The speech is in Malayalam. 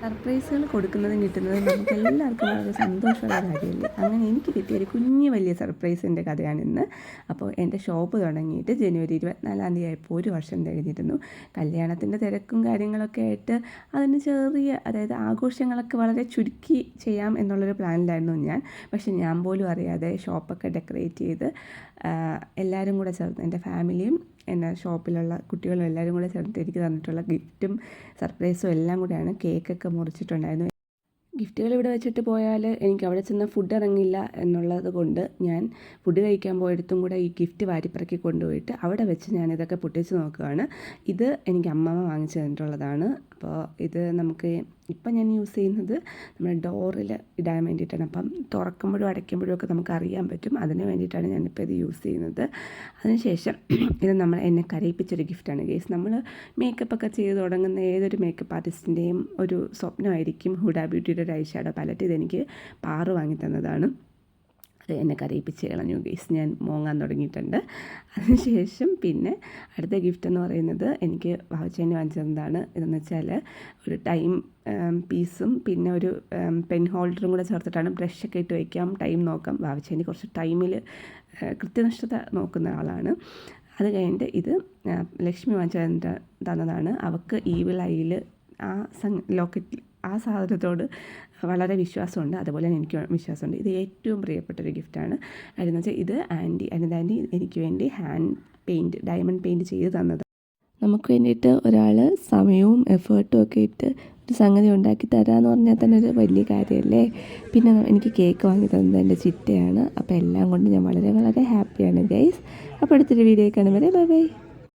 സർപ്രൈസുകൾ കൊടുക്കുന്നതും കിട്ടുന്നതും നമുക്ക് എല്ലാവർക്കും വളരെ സന്തോഷമുള്ള കാര്യമല്ലേ. അങ്ങനെ എനിക്ക് കിട്ടിയൊരു കുഞ്ഞു വലിയ സർപ്രൈസിൻ്റെ കഥയാണിന്ന്. അപ്പോൾ എൻ്റെ ഷോപ്പ് തുടങ്ങിയിട്ട് ജനുവരി 24 ആയപ്പോൾ ഒരു വർഷം കഴിഞ്ഞിരുന്നു. കല്യാണത്തിൻ്റെ തിരക്കും കാര്യങ്ങളൊക്കെ ആയിട്ട് അതിന് ചെറിയ, അതായത് ആഘോഷങ്ങളൊക്കെ വളരെ ചുരുക്കി ചെയ്യാം എന്നുള്ളൊരു പ്ലാനിലായിരുന്നു ഞാൻ. പക്ഷെ ഞാൻ പോലും അറിയാതെ ഷോപ്പൊക്കെ ഡെക്കറേറ്റ് ചെയ്ത് എല്ലാവരും കൂടെ ചേർന്ന്, എൻ്റെ ഫാമിലിയും എൻ്റെ ഷോപ്പിലുള്ള കുട്ടികളും എല്ലാവരും കൂടെ ചേർത്ത് എനിക്ക് തന്നിട്ടുള്ള ഗിഫ്റ്റും സർപ്രൈസും എല്ലാം കൂടെയാണ്. കേക്കൊക്കെ മുറിച്ചിട്ടുണ്ടായിരുന്നു. ഗിഫ്റ്റുകൾ ഇവിടെ വെച്ചിട്ട് പോയാൽ എനിക്ക് അവിടെ ചെന്ന് ഫുഡ് ഇറങ്ങില്ല എന്നുള്ളത് കൊണ്ട് ഞാൻ ഫുഡ് കഴിക്കാൻ പോയിടത്തും കൂടെ ഈ ഗിഫ്റ്റ് വാരിപ്പറക്കി കൊണ്ടുപോയിട്ട് അവിടെ വെച്ച് ഞാനിതൊക്കെ പൊട്ടിച്ച് നോക്കുകയാണ്. ഇത് എനിക്ക് അമ്മമ്മ വാങ്ങിച്ചു തന്നിട്ടുള്ളതാണ്. അപ്പോൾ ഇത് നമുക്ക് ഇപ്പം ഞാൻ യൂസ് ചെയ്യുന്നത് നമ്മുടെ ഡോറിൽ ഇടാൻ വേണ്ടിയിട്ടാണ്. അപ്പം തുറക്കുമ്പോഴും അടയ്ക്കുമ്പോഴും ഒക്കെ നമുക്ക് അറിയാൻ പറ്റും. അതിന് വേണ്ടിയിട്ടാണ് ഞാനിപ്പോൾ ഇത് യൂസ് ചെയ്യുന്നത്. അതിനുശേഷം ഇത് എന്നെ കരയിപ്പിച്ചൊരു ഗിഫ്റ്റാണ് ഗൈസ്. നമ്മൾ മേക്കപ്പൊക്കെ ചെയ്ത് തുടങ്ങുന്ന ഏതൊരു മേക്കപ്പ് ആർട്ടിസ്റ്റിൻ്റെയും ഒരു സ്വപ്നമായിരിക്കും ഹുഡ ബ്യൂട്ടിയുടെ ഒരു ഐ ഷാഡോ പാലറ്റ്. ഇതെനിക്ക് പാറു വാങ്ങി തന്നതാണ്. എന്നെ കരയിപ്പിച്ച് കളഞ്ഞു ഗൈസ്. ഞാൻ മോങ്ങാൻ തുടങ്ങിയിട്ടുണ്ട്. അതിനുശേഷം പിന്നെ അടുത്ത ഗിഫ്റ്റ് എന്ന് പറയുന്നത് എനിക്ക് വാവച്ചേന് വാങ്ങിച്ചു തന്നതാണ്. ഇതെന്ന് വെച്ചാൽ ഒരു ടൈം പീസും പിന്നെ ഒരു പെൻ ഹോൾഡറും കൂടെ ചേർത്തിട്ടാണ്. ബ്രഷൊക്കെ ഇട്ട് വയ്ക്കാം, ടൈം നോക്കാം. വാവച്ചേന് കുറച്ച് ടൈമിൽ കൃത്യനിഷ്ഠത നോക്കുന്ന ആളാണ്. അത് കഴിഞ്ഞിട്ട് ഇത് ലക്ഷ്മി വാങ്ങിച്ചു തന്നതാണ്. അവൾക്ക് ഈവിൾ ഐയിൽ ആ ലോക്കറ്റിൽ ആ സാധനത്തോട് വളരെ വിശ്വാസമുണ്ട്. അതുപോലെ തന്നെ എനിക്ക് വിശ്വാസമുണ്ട്. ഇത് ഏറ്റവും പ്രിയപ്പെട്ടൊരു ഗിഫ്റ്റാണ്. കാര്യം എന്ന് വെച്ചാൽ ഇത് അനിതാൻറ്റി എനിക്ക് വേണ്ടി ഹാൻഡ് പെയിൻറ്റ്, ഡയമണ്ട് പെയിൻറ്റ് ചെയ്ത് തന്നത്. നമുക്ക് വേണ്ടിയിട്ട് ഒരാൾ സമയവും എഫേർട്ടും ഒക്കെ ഇട്ട് ഒരു സംഗതി ഉണ്ടാക്കി തരാമെന്ന് പറഞ്ഞാൽ തന്നെ ഒരു വലിയ കാര്യമല്ലേ. പിന്നെ എനിക്ക് കേക്ക് വാങ്ങി തന്നത് എൻ്റെ ചിറ്റയാണ്. അപ്പോൾ എല്ലാം കൊണ്ട് ഞാൻ വളരെ വളരെ ഹാപ്പിയാണ് ഗൈസ്. അപ്പോൾ അടുത്തൊരു വീഡിയോ കാണും വരെ ബൈ ബൈ.